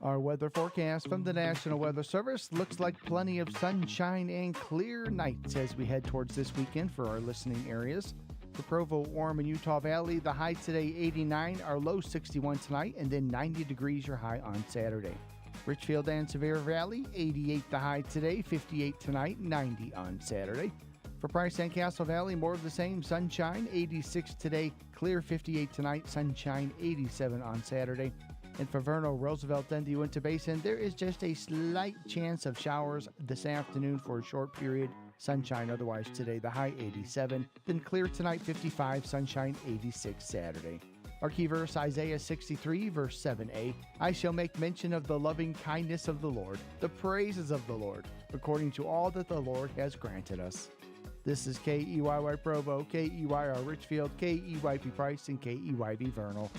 Our weather forecast from the National Weather Service looks like plenty of sunshine and clear nights as we head towards this weekend for our listening areas. For Provo, Orem, and Utah Valley, the high today 89, our low 61 tonight, and then 90 degrees your high on Saturday. Richfield and Sevier Valley, 88 the high today, 58 tonight, 90 on Saturday. For Price and Castle Valley, more of the same, sunshine, 86 today, clear 58 tonight, sunshine 87 on Saturday. And for Vernal, Roosevelt, and the Uinta Basin, there is just a slight chance of showers this afternoon for a short period. Sunshine otherwise today, the high 87. Then clear tonight, 55, sunshine 86 Saturday. Our key verse, Isaiah 63, verse 7a. I shall make mention of the loving kindness of the Lord, the praises of the Lord, according to all that the Lord has granted us. This is KEYY Provo, KEYR Richfield, KEYP Price, and KEYV Vernal.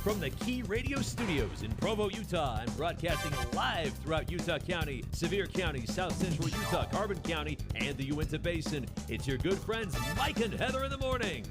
From the Key Radio Studios in Provo, Utah, and broadcasting live throughout Utah County, Sevier County, South Central Utah, Carbon County, and the Uinta Basin, it's your good friends Mike and Heather in the morning.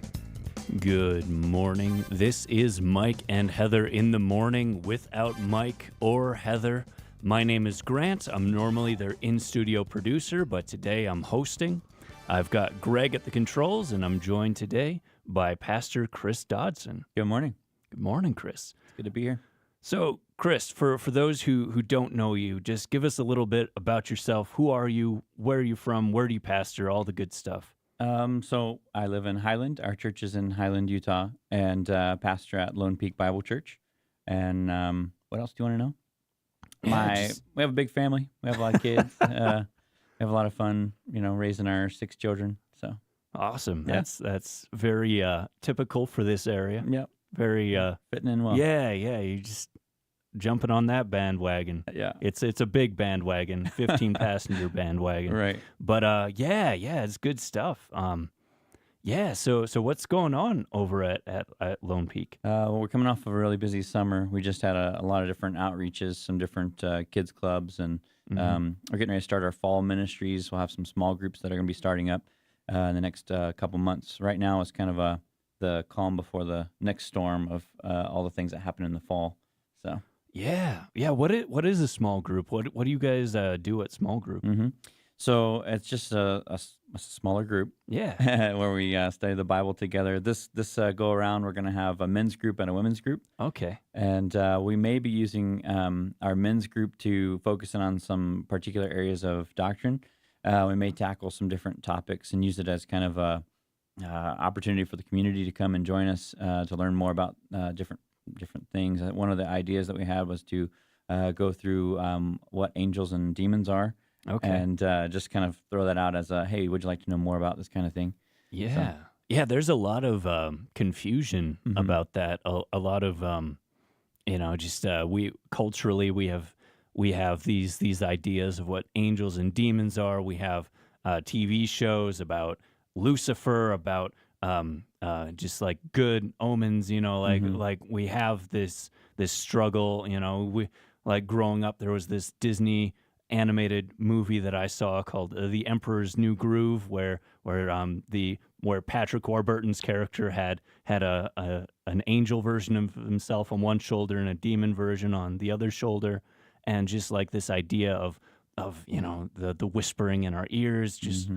Good morning. This is Mike and Heather in the morning without Mike or Heather. My name is Grant. I'm normally their in-studio producer, but today I'm hosting. I've got Greg at the controls, and I'm joined today by Pastor Chris Dodson. Good morning. Good morning, Chris. It's good to be here. So, Chris, for those who don't know you, just give us a little bit about yourself. Who are you? Where are you from? Where do you pastor? All the good stuff. So I live in Highland. Our church is in Highland, Utah, and pastor at Lone Peak Bible Church. And what else do you want to know? We have a big family. We have a lot of kids. We have a lot of fun, raising our 6 children. So awesome. Yeah. That's very typical for this area. Yep. Very fitting in well. Yeah, you just jumping on that bandwagon. Yeah. It's a big bandwagon, 15 passenger bandwagon. Right. But yeah, it's good stuff. So what's going on over at Lone Peak? Well, we're coming off of a really busy summer. We just had a lot of different outreaches, some different kids clubs, and we're getting ready to start our fall ministries. We'll have some small groups that are going to be starting up in the next couple months. Right now it's kind of the calm before the next storm of all the things that happen in the fall. So yeah. What is a small group? What do you guys do at small group? Mm-hmm. So it's just a smaller group. Yeah, where we study the Bible together. This go around, we're going to have a men's group and a women's group. Okay. And we may be using our men's group to focus in on some particular areas of doctrine. We may tackle some different topics and use it as kind of a opportunity for the community to come and join us to learn more about different things. One of the ideas that we had was to go through what angels and demons are. Okay. And just kind of throw that out as hey, would you like to know more about this kind of thing? Yeah. Yeah, there's a lot of confusion about that. A lot of, we culturally we have these ideas of what angels and demons are. We have TV shows about Lucifer, about just like good omens, like we have this struggle, we like growing up, there was this Disney animated movie that I saw called The Emperor's New Groove, where Patrick Warburton's character had an angel version of himself on one shoulder and a demon version on the other shoulder, and just like this idea of the whispering in our ears. Just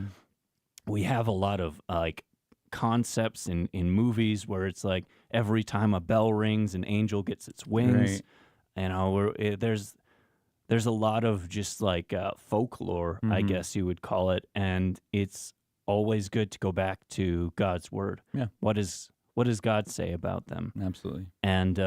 we have a lot of like concepts in movies where it's like every time a bell rings, an angel gets its wings. Right. There's a lot of just like folklore, I guess you would call it, and it's always good to go back to God's word. Yeah. What does God say about them? Absolutely. And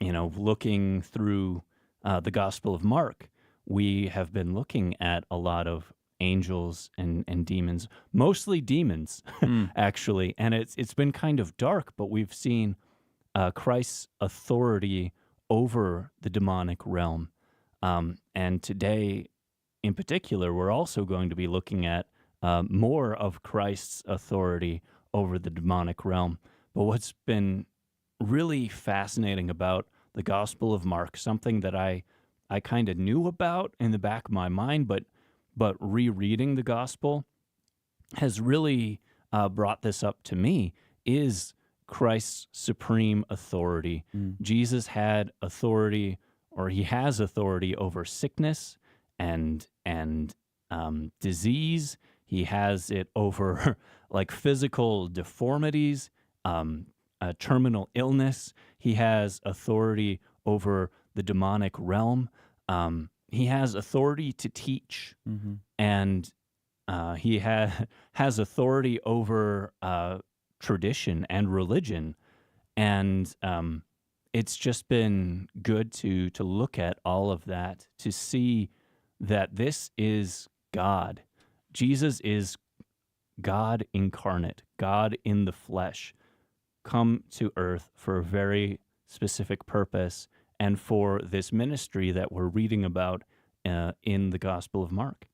looking through the Gospel of Mark, we have been looking at a lot of angels and demons, mostly demons, actually. And it's been kind of dark, but we've seen Christ's authority over the demonic realm. And today, in particular, we're also going to be looking at more of Christ's authority over the demonic realm. But what's been really fascinating about the Gospel of Mark, something that I kind of knew about in the back of my mind, but rereading the Gospel has really brought this up to me, is Christ's supreme authority. Jesus had authority, or he has authority over sickness and disease. He has it over like physical deformities, terminal illness. He has authority over the demonic realm. He has authority to teach, and he has authority over tradition and religion. And it's just been good to look at all of that, to see that this is God. Jesus is God incarnate, God in the flesh, come to earth for a very specific purpose and for this ministry that we're reading about in the Gospel of Mark.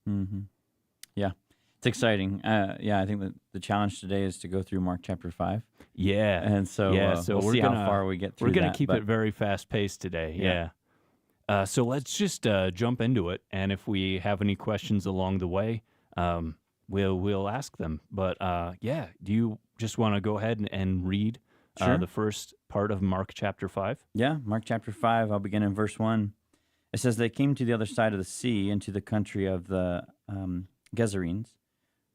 Yeah, it's exciting. I think that the challenge today is to go through Mark chapter 5. Yeah. And so, so we'll see how far we get through We're going that, to keep but- it very fast paced today. Yeah. So let's just jump into it. And if we have any questions along the way, we'll ask them. But do you just want to go ahead and read Sure. the first part of Mark chapter 5? Yeah, Mark chapter 5, I'll begin in verse 1. It says, "They came to the other side of the sea, into the country of the Gerasenes.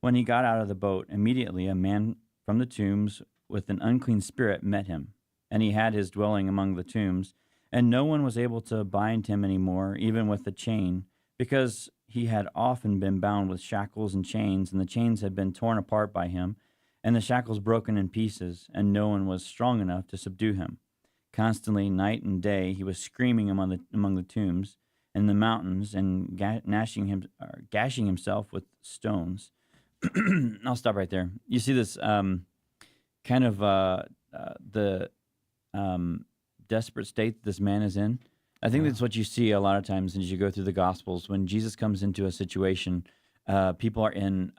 When he got out of the boat, immediately a man from the tombs with an unclean spirit met him. And he had his dwelling among the tombs, and no one was able to bind him any more, even with a chain, because he had often been bound with shackles and chains, and the chains had been torn apart by him, and the shackles broken in pieces, and no one was strong enough to subdue him. Constantly, night and day, he was screaming among the tombs and the mountains, and gashing himself with stones." I'll stop right there. You see this kind of the desperate state this man is in. I think that's what you see a lot of times as you go through the Gospels. When Jesus comes into a situation, people are in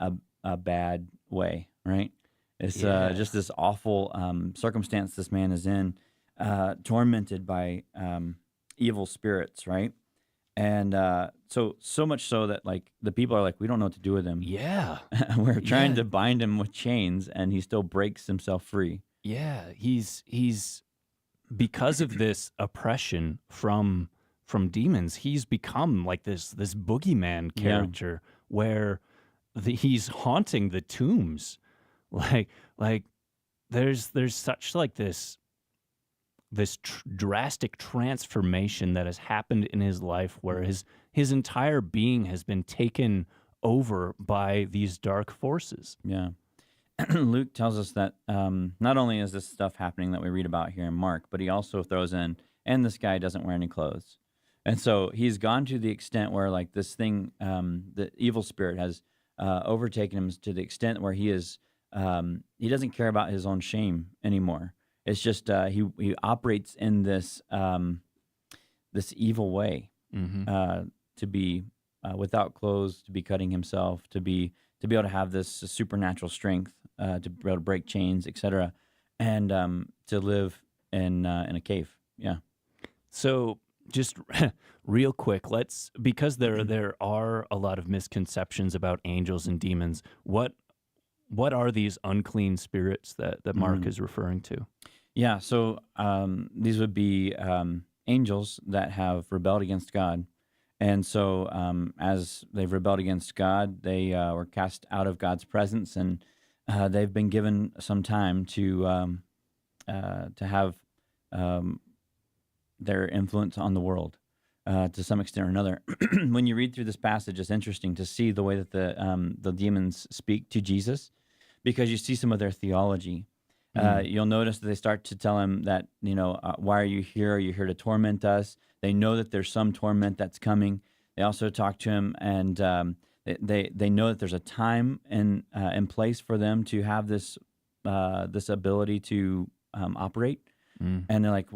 a bad way, right? It's just this awful circumstance this man is in, tormented by evil spirits, right? And so much so that like the people are like, we don't know what to do with him. Yeah. We're trying Yeah. to bind him with chains, and he still breaks himself free. Yeah, he's because of this oppression from demons, he's become like this boogeyman character where he's haunting the tombs. Like there's such like this drastic transformation that has happened in his life where his entire being has been taken over by these dark forces. Yeah. Luke tells us that not only is this stuff happening that we read about here in Mark, but he also throws in, and this guy doesn't wear any clothes. And so he's gone to the extent where like this thing, the evil spirit has overtaken him to the extent where he doesn't care about his own shame anymore. It's just he operates in this this evil way, to be without clothes, to be cutting himself, to be able to have this supernatural strength, to be able to break chains, etc., and to live in a cave. Yeah. So just real quick, because there are a lot of misconceptions about angels and demons. What are these unclean spirits that Mark is referring to? Yeah, so these would be angels that have rebelled against God. And so as they've rebelled against God, they were cast out of God's presence, and they've been given some time to have their influence on the world to some extent or another. When you read through this passage, it's interesting to see the way that the demons speak to Jesus, because you see some of their theology. You'll notice that they start to tell him that, why are you here? Are you here to torment us? They know that there's some torment that's coming. They also talk to him, and they know that there's a time and place for them to have this ability to operate. And they're like,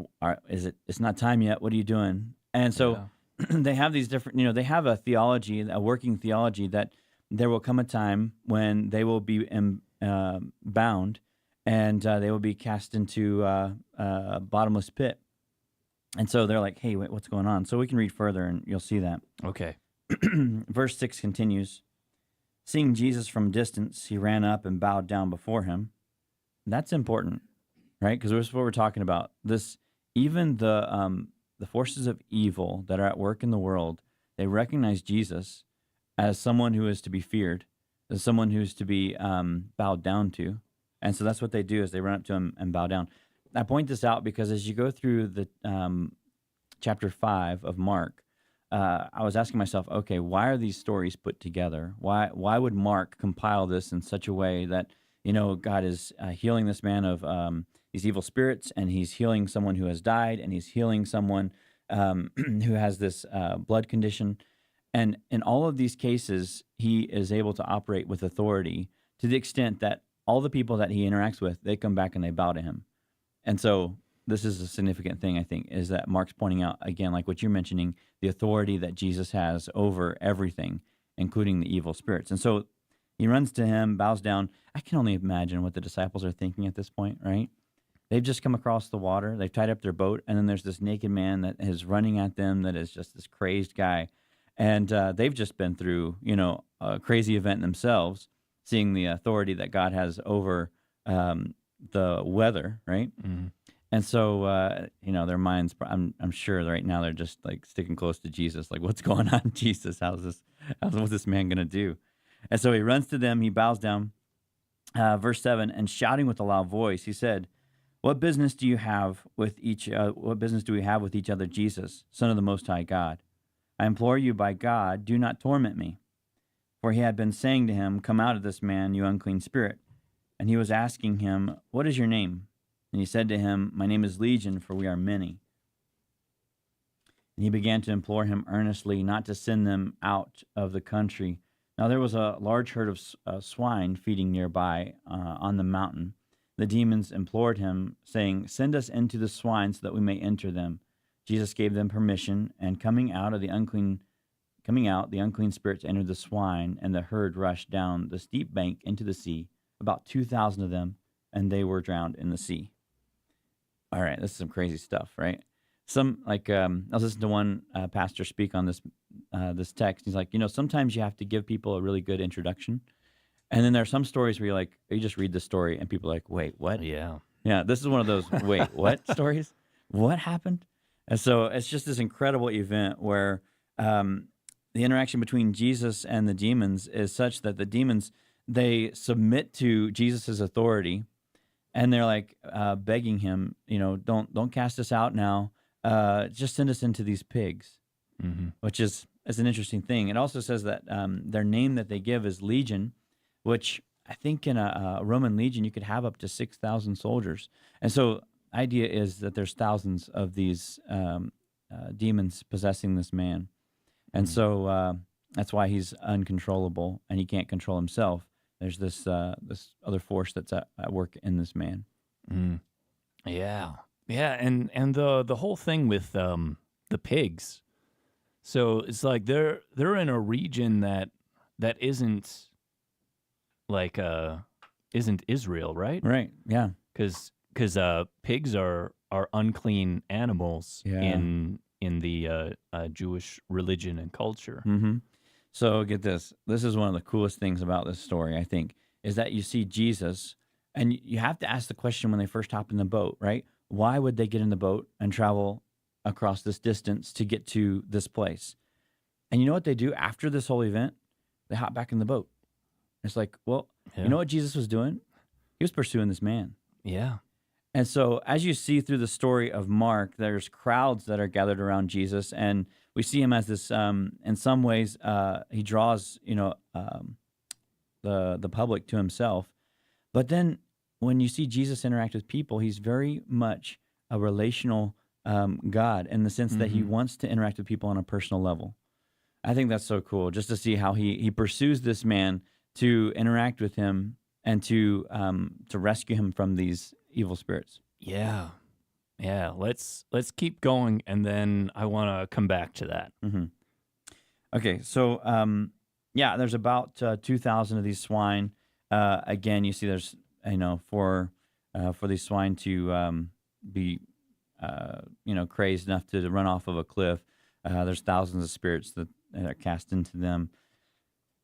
it's not time yet. What are you doing? And so they have these different, they have a theology, a working theology, that there will come a time when they will be bound, and they will be cast into a bottomless pit. And so they're like, hey, wait, what's going on? So we can read further, and you'll see that. Okay. Verse 6 continues, "Seeing Jesus from distance, he ran up and bowed down before him." That's important. right? Because this is what we're talking about. Even the forces of evil that are at work in the world, they recognize Jesus as someone who is to be feared, as someone who's to be bowed down to. And so that's what they do, is they run up to him and bow down. I point this out because as you go through the chapter 5 of Mark, I was asking myself, okay, why are these stories put together? Why would Mark compile this in such a way that, God is healing this man of these evil spirits, and he's healing someone who has died, and he's healing someone who has this blood condition. And in all of these cases, he is able to operate with authority to the extent that all the people that he interacts with, they come back and they bow to him. And so this is a significant thing, I think, is that Mark's pointing out, again, like what you're mentioning, the authority that Jesus has over everything, including the evil spirits. And so he runs to him, bows down. I can only imagine what the disciples are thinking at this point, right? They've just come across the water. They've tied up their boat, and then there's this naked man that is running at them that is just this crazed guy. And they've just been through, a crazy event themselves, seeing the authority that God has over the weather, right? Mm-hmm. And so, their minds, I'm sure right now they're just like sticking close to Jesus. Like, what's going on, Jesus? What's this man going to do? And so he runs to them, he bows down. Verse 7, and shouting with a loud voice, he said, what business do we have with each other, Jesus, Son of the Most High God? I implore you by God, do not torment me. For he had been saying to him, come out of this man, you unclean spirit. And he was asking him, what is your name? And he said to him, my name is Legion, for we are many. And he began to implore him earnestly not to send them out of the country. Now there was a large herd of swine feeding nearby on the mountain. The demons implored him, saying, send us into the swine so that we may enter them. Jesus gave them permission, and coming out, the unclean spirits entered the swine, and the herd rushed down the steep bank into the sea, about 2,000 of them, and they were drowned in the sea. All right, this is some crazy stuff, right? I was listening to one pastor speak on this text. He's like, sometimes you have to give people a really good introduction. And then there are some stories where you just read the story and people are like, wait, what? Yeah. Yeah, this is one of those, wait, what stories? What happened? And so it's just this incredible event where the interaction between Jesus and the demons is such that the demons, they submit to Jesus' authority, and they're like begging him, don't cast us out now. Just send us into these pigs, which is an interesting thing. It also says that their name that they give is Legion, which I think in a Roman legion, you could have up to 6,000 soldiers. And so the idea is that there's thousands of these demons possessing this man. And so that's why he's uncontrollable and he can't control himself. There's this other force that's at work in this man. Mm. Yeah. Yeah, and the whole thing with the pigs. So it's like they're in a region that isn't like isn't Israel, right? Right. Yeah. Because pigs are unclean animals in the Jewish religion and culture. Mm-hmm. So get this. This is one of the coolest things about this story, I think, is that you see Jesus, and you have to ask the question when they first hop in the boat, right? Why would they get in the boat and travel across this distance to get to this place? And you know what they do after this whole event? They hop back in the boat. It's like, well, you know what Jesus was doing? He was pursuing this man. Yeah. And so as you see through the story of Mark, there's crowds that are gathered around Jesus, and we see him as this, in some ways, he draws, the public to himself. But then when you see Jesus interact with people, he's very much a relational God in the sense that he wants to interact with people on a personal level. I think that's so cool, just to see how he pursues this man to interact with him and to rescue him from these evil spirits. Yeah. Yeah, let's keep going, and then I want to come back to that. Mm-hmm. Okay, so there's about 2,000 of these swine. Again, you see, there's for these swine to be crazed enough to run off of a cliff. There's thousands of spirits that are cast into them.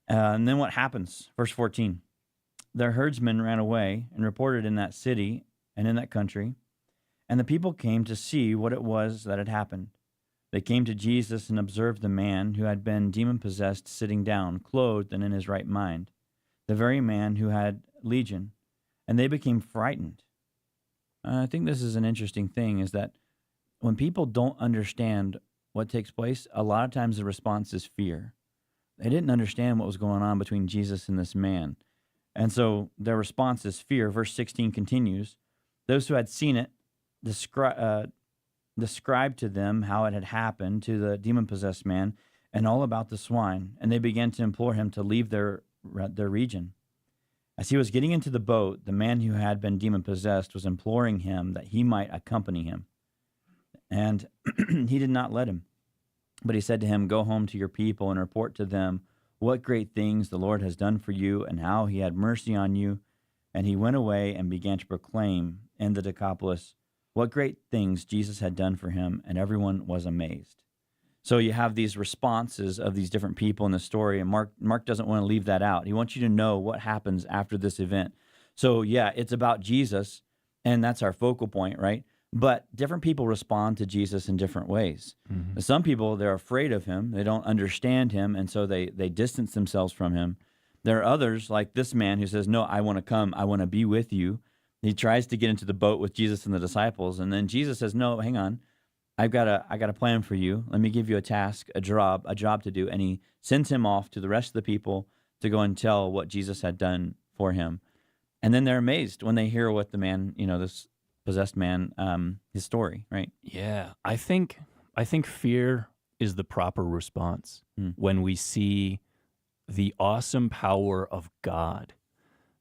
And then what happens? Verse 14: their herdsmen ran away and reported in that city and in that country, and the people came to see what it was that had happened. They came to Jesus and observed the man who had been demon-possessed sitting down, clothed and in his right mind, the very man who had legion, and they became frightened. I think this is an interesting thing, is that when people don't understand what takes place, a lot of times the response is fear. They didn't understand what was going on between Jesus and this man. And so their response is fear. Verse 16 continues, those who had seen it described to them how it had happened to the demon-possessed man and all about the swine, and they began to implore him to leave their region. As he was getting into the boat, the man who had been demon-possessed was imploring him that he might accompany him. And he did not let him. But he said to him, go home to your people and report to them what great things the Lord has done for you and how he had mercy on you. And he went away and began to proclaim in the Decapolis what great things Jesus had done for him, and everyone was amazed. So you have these responses of these different people in the story, and Mark doesn't want to leave that out. He wants you to know what happens after this event. So yeah, it's about Jesus, and that's our focal point, right? But different people respond to Jesus in different ways. Mm-hmm. Some people, they're afraid of him. They don't understand him, and so they distance themselves from him. There are others, like this man, who says, no, I want to come. I want to be with you. He tries to get into the boat with Jesus and the disciples, and then Jesus says, no, hang on. I got a plan for you. Let me give you a task, a job to do. And he sends him off to the rest of the people to go and tell what Jesus had done for him. And then they're amazed when they hear what the man, this possessed man, his story, right? Yeah, I think fear is the proper response when we see the awesome power of God.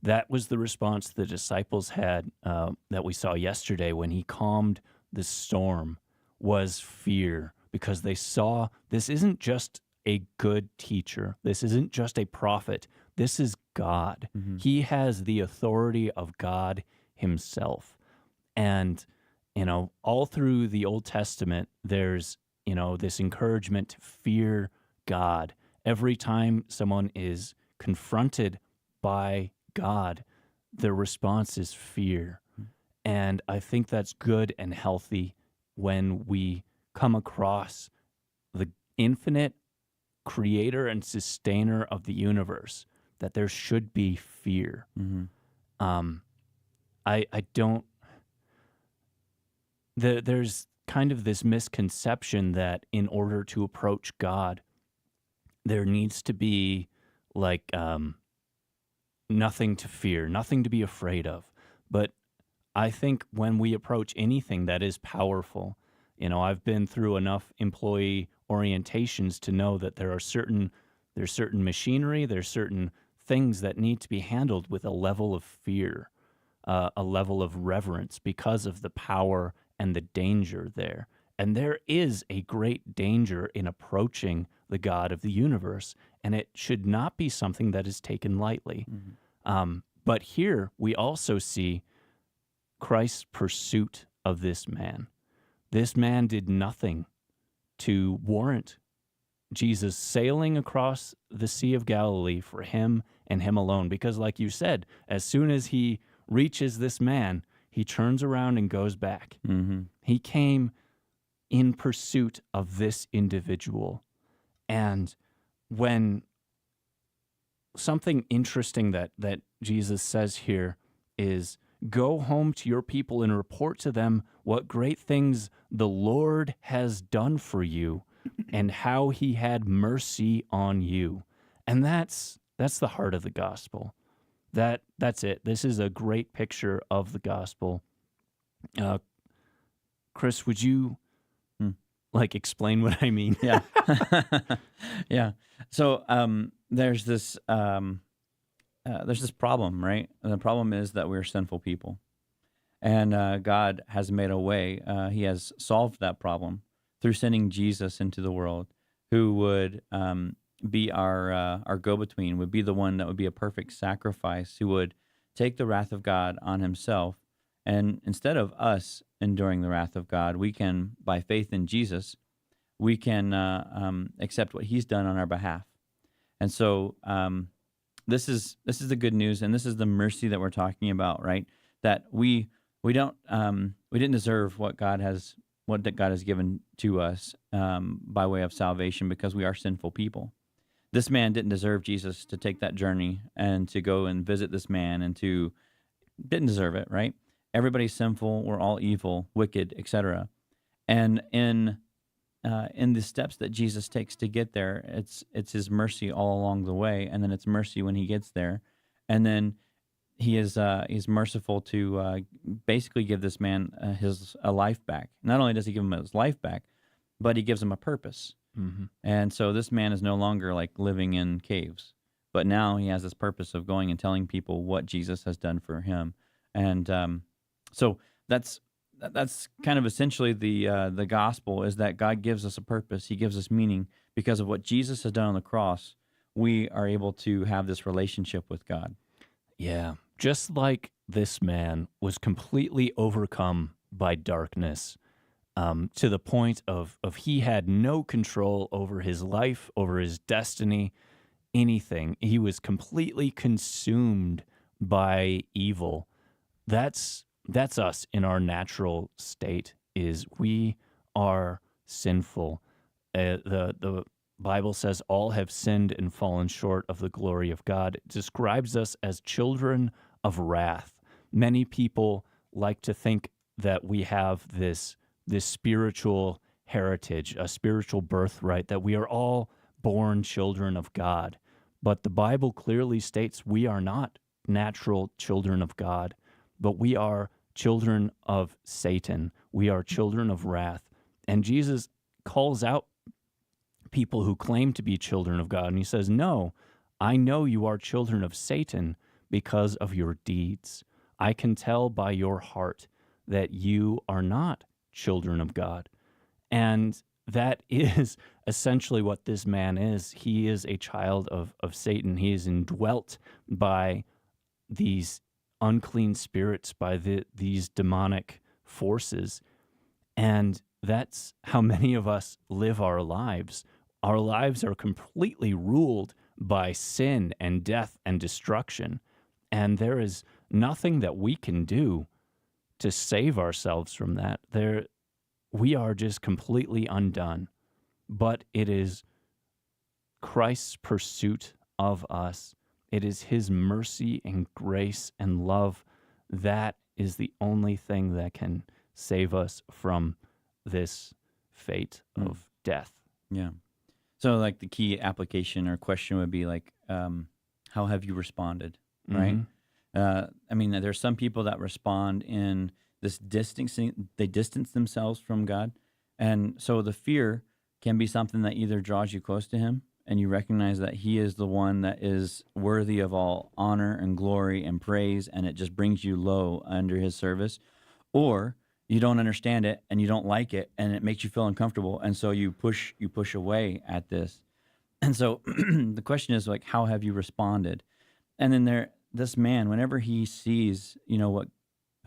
That was the response the disciples had that we saw yesterday when he calmed the storm, was fear, because they saw this isn't just a good teacher. This isn't just a prophet. This is God. Mm-hmm. He has the authority of God himself. And, all through the Old Testament, there's, this encouragement to fear God. Every time someone is confronted by God, their response is fear. And I think that's good and healthy when we come across the infinite creator and sustainer of the universe, that there should be fear. Mm-hmm. There's kind of this misconception that in order to approach God, there needs to be nothing to fear, nothing to be afraid of. But I think when we approach anything that is powerful, I've been through enough employee orientations to know that there's certain machinery, there's certain things that need to be handled with a level of fear, a level of reverence, because of the power and the danger there. And there is a great danger in approaching the God of the universe, and it should not be something that is taken lightly. Mm-hmm. But here we also see Christ's pursuit of this man. This man did nothing to warrant Jesus sailing across the Sea of Galilee for him and him alone. Because like you said, as soon as he reaches this man, he turns around and goes back. Mm-hmm. He came in pursuit of this individual. And when something interesting that Jesus says here is, go home to your people and report to them what great things the Lord has done for you and how he had mercy on you. And that's the heart of the gospel. That's it. This is a great picture of the gospel. Chris, would you explain what I mean? Yeah. Yeah. So there's this problem, right? And the problem is that we're sinful people. And God has made a way. He has solved that problem through sending Jesus into the world, who would be our go-between, would be the one that would be a perfect sacrifice, who would take the wrath of God on himself. And instead of us enduring the wrath of God, we can, by faith in Jesus, we can accept what he's done on our behalf. And so this is the good news, and this is the mercy that we're talking about, right? That we we didn't deserve what God has given to us by way of salvation because we are sinful people. This man didn't deserve Jesus to take that journey and to go and visit this man didn't deserve it, right? Everybody's sinful. We're all evil, wicked, etc. And in the steps that Jesus takes to get there, it's his mercy all along the way, and then it's mercy when he gets there, and then he's merciful to basically give this man a life back. Not only does he give him his life back, but he gives him a purpose. Mm-hmm. And so this man is no longer like living in caves, but now he has this purpose of going and telling people what Jesus has done for him. And so that's kind of essentially the gospel, is that God gives us a purpose. He gives us meaning because of what Jesus has done on the cross. We are able to have this relationship with God. Yeah, just like this man was completely overcome by darkness, to the point of he had no control over his life, over his destiny, anything. He was completely consumed by evil. That's us in our natural state, is we are sinful. The Bible says all have sinned and fallen short of the glory of God. It describes us as children of wrath. Many people like to think that we have this spiritual heritage, a spiritual birthright, that we are all born children of God. But the Bible clearly states we are not natural children of God, but we are children of Satan. We are children of wrath. And Jesus calls out people who claim to be children of God, and he says, no, I know you are children of Satan because of your deeds. I can tell by your heart that you are not children of God. And that is essentially what this man is. He is a child of Satan. He is indwelt by these unclean spirits, by these demonic forces. And that's how many of us live our lives. Our lives are completely ruled by sin and death and destruction. And there is nothing that we can do to save ourselves from that. We are just completely undone. But it is Christ's pursuit of us. It is his mercy and grace and love. That is the only thing that can save us from this fate of death. Yeah. So like the key application or question would be like, how have you responded? Right. I mean, there's some people that respond in this distancing, they distance themselves from God. And so the fear can be something that either draws you close to him and you recognize that he is the one that is worthy of all honor and glory and praise, and it just brings you low under his service, or you don't understand it and you don't like it and it makes you feel uncomfortable, and so you push away at this. And so the question is like, how have you responded? And then this man, whenever he sees,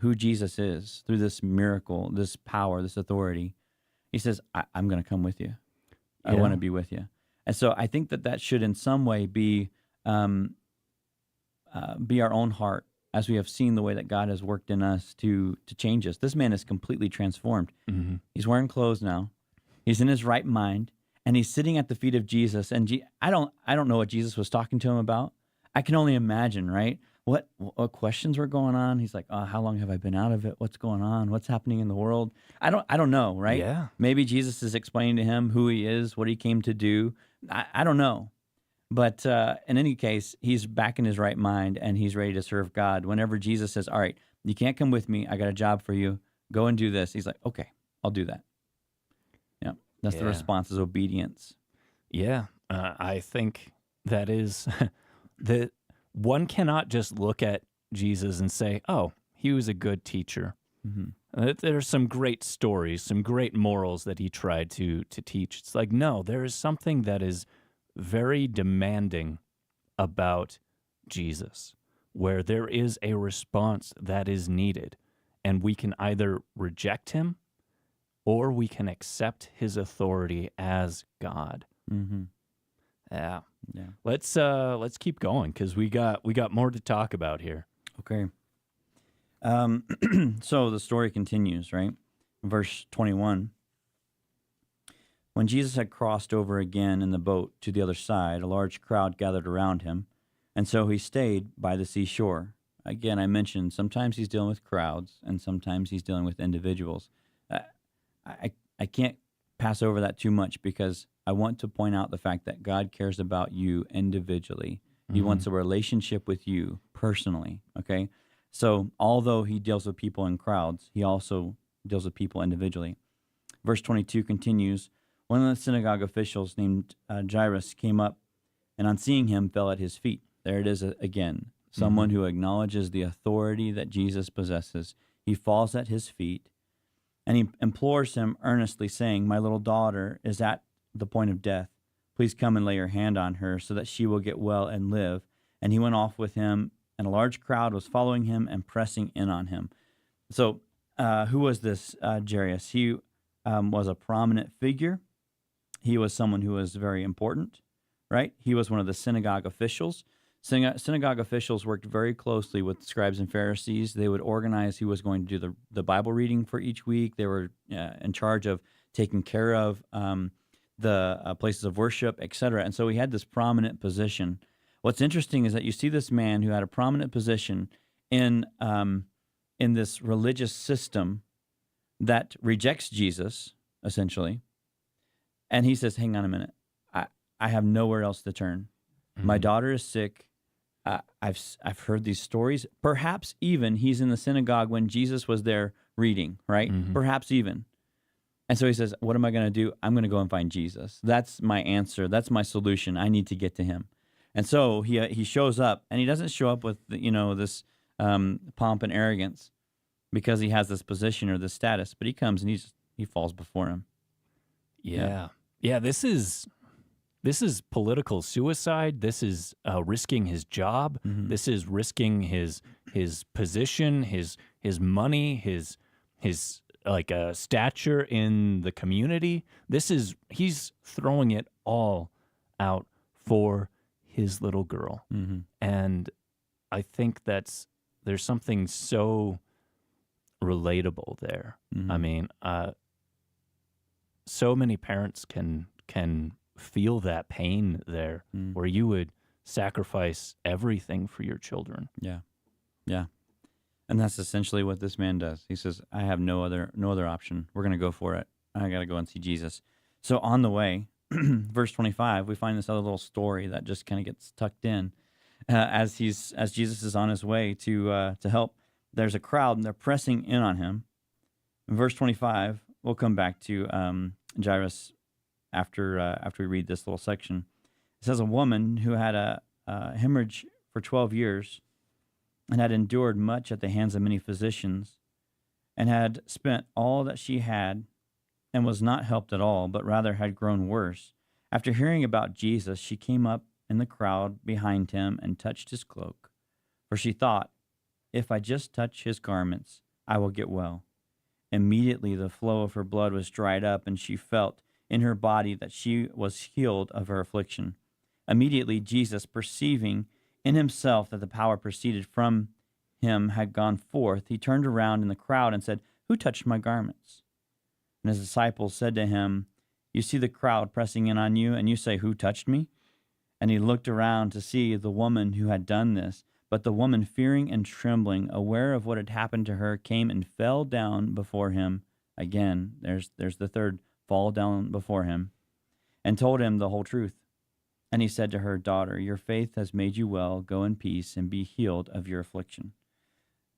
who Jesus is through this miracle, this power, this authority, he says, I'm going to come with you. I want to be with you. And so I think that should in some way be our own heart, as we have seen the way that God has worked in us to change us. This man is completely transformed. Mm-hmm. He's wearing clothes now. He's in his right mind, and he's sitting at the feet of Jesus. And I don't know what Jesus was talking to him about. I can only imagine, right? What questions were going on? He's like, how long have I been out of it? What's going on? What's happening in the world? I don't know, right? Yeah. Maybe Jesus is explaining to him who he is, what he came to do. I don't know. But in any case, he's back in his right mind, and he's ready to serve God. Whenever Jesus says, all right, you can't come with me. I got a job for you. Go and do this. He's like, okay, I'll do that. Yeah, that's the response, is obedience. Yeah, I think that is that one cannot just look at Jesus and say, oh, he was a good teacher. Mm-hmm. There are some great stories, some great morals that he tried to teach. It's like, no, there is something that is very demanding about Jesus, where there is a response that is needed, and we can either reject him or we can accept his authority as God. Mm-hmm. Yeah. Yeah. Let's keep going, because we got more to talk about here. Okay. So the story continues, right? Verse 21. When Jesus had crossed over again in the boat to the other side, a large crowd gathered around him, and so he stayed by the seashore. Again, I mentioned sometimes he's dealing with crowds, and sometimes he's dealing with individuals. I can't pass over that too much because I want to point out the fact that God cares about you individually. He wants a relationship with you personally, okay? So although he deals with people in crowds, he also deals with people individually. Verse 22 continues, one of the synagogue officials named Jairus came up and on seeing him fell at his feet. There it is again, someone who acknowledges the authority that Jesus possesses. He falls at his feet and he implores him earnestly, saying, my little daughter is at the point of death. Please come and lay your hand on her so that she will get well and live. And he went off with him, and a large crowd was following him and pressing in on him. So who was this Jairus? He was a prominent figure. He was someone who was very important, right? He was one of the synagogue officials. Synagogue officials worked very closely with scribes and Pharisees. They would organize who was going to do the Bible reading for each week. They were in charge of taking care of the places of worship, etc. And so he had this prominent position. What's interesting is that you see this man who had a prominent position in this religious system that rejects Jesus, essentially. And he says, hang on a minute. I have nowhere else to turn. My daughter is sick. I've heard these stories. Perhaps even he's in the synagogue when Jesus was there reading, right? Perhaps even. And so he says, what am I going to do? I'm going to go and find Jesus. That's my answer. That's my solution. I need to get to him. And so he shows up, and he doesn't show up with, this pomp and arrogance because he has this position or this status, but he comes and he falls before him. Yeah, this is political suicide. This is risking his job. This is risking his position, his money, his stature in the community. He's throwing it all out for his little girl. And I think there's something so relatable there. I mean, so many parents can feel that pain there, where you would sacrifice everything for your children. Yeah. And that's essentially what this man does. He says, I have no other option. We're going to go for it. I got to go and see Jesus. So on the way, verse 25, we find this other little story that just kind of gets tucked in. As Jesus is on his way to help, there's a crowd and they're pressing in on him. In verse 25, we'll come back to Jairus after we read this little section. It says a woman who had a hemorrhage for 12 years and had endured much at the hands of many physicians and had spent all that she had and was not helped at all, but rather had grown worse. After hearing about Jesus, she came up in the crowd behind him and touched his cloak, for she thought, if I just touch his garments, I will get well. Immediately the flow of her blood was dried up, and she felt in her body that she was healed of her affliction. Immediately Jesus, perceiving in himself that the power proceeded from him had gone forth, he turned around in the crowd and said, who touched my garments? And his disciples said to him, you see the crowd pressing in on you, and you say, who touched me? And he looked around to see the woman who had done this. But the woman, fearing and trembling, aware of what had happened to her, came and fell down before him. Again, there's the third fall down before him, and told him the whole truth. And he said to her, daughter, your faith has made you well. Go in peace and be healed of your affliction.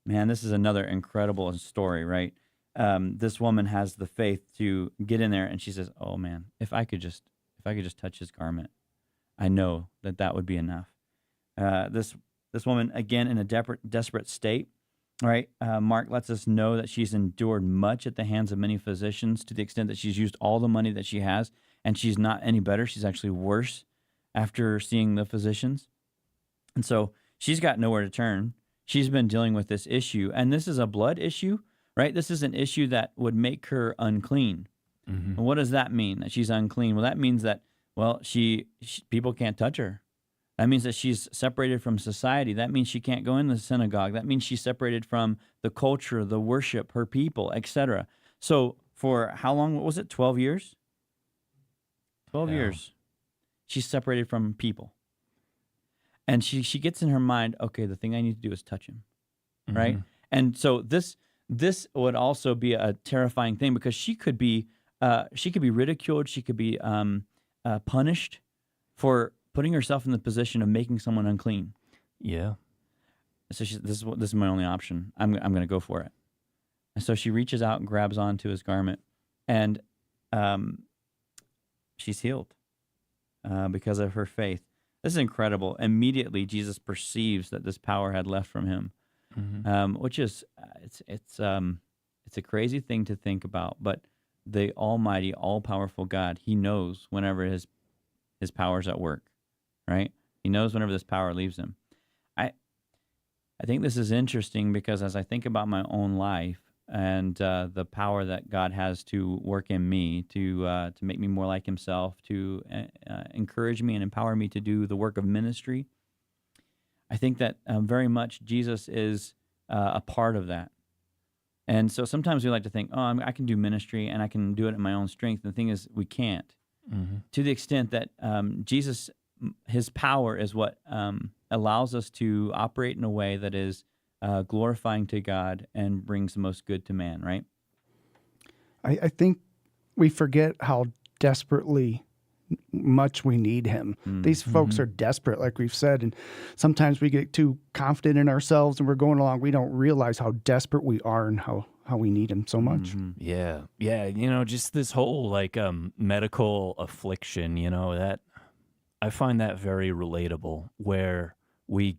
Man, this is another incredible story, right? This woman has the faith to get in there, and she says, oh man, if I could just touch his garment, I know that would be enough. This woman, again, in a desperate state, right? Mark lets us know that she's endured much at the hands of many physicians, to the extent that she's used all the money that she has, and she's not any better. She's actually worse after seeing the physicians. And so she's got nowhere to turn. She's been dealing with this issue, and this is a blood issue, right? This is an issue that would make her unclean. And what does that mean, that she's unclean? Well, that means that, well, she people can't touch her. That means that she's separated from society. That means she can't go in the synagogue. That means she's separated from the culture, the worship, her people, etc. So for how long? What was it? 12 years? 12 Yeah. years. She's separated from people. And she gets in her mind, okay, the thing I need to do is touch him, right? Mhm. And so this would also be a terrifying thing because she could be ridiculed. She could be punished for putting herself in the position of making someone unclean. Yeah. So this is my only option. I'm going to go for it. And so she reaches out and grabs onto his garment, and she's healed because of her faith. This is incredible. Immediately, Jesus perceives that this power had left from him, which is it's a crazy thing to think about. But the Almighty, all-powerful God, He knows whenever His power's at work, right? He knows whenever this power leaves him. I think this is interesting because as I think about my own life and the power that God has to work in me to make me more like Himself, to encourage me and empower me to do the work of ministry, I think that very much Jesus is a part of that. And so sometimes we like to think, oh, I can do ministry and I can do it in my own strength. And the thing is, we can't. To the extent that Jesus, His power is what allows us to operate in a way that is glorifying to God and brings the most good to man, right? I think we forget how desperately much we need him. These folks are desperate, like we've said, and sometimes we get too confident in ourselves and we're going along. We don't realize how desperate we are and how we need him so much. Yeah. Yeah. Just this whole medical affliction, that I find that very relatable where we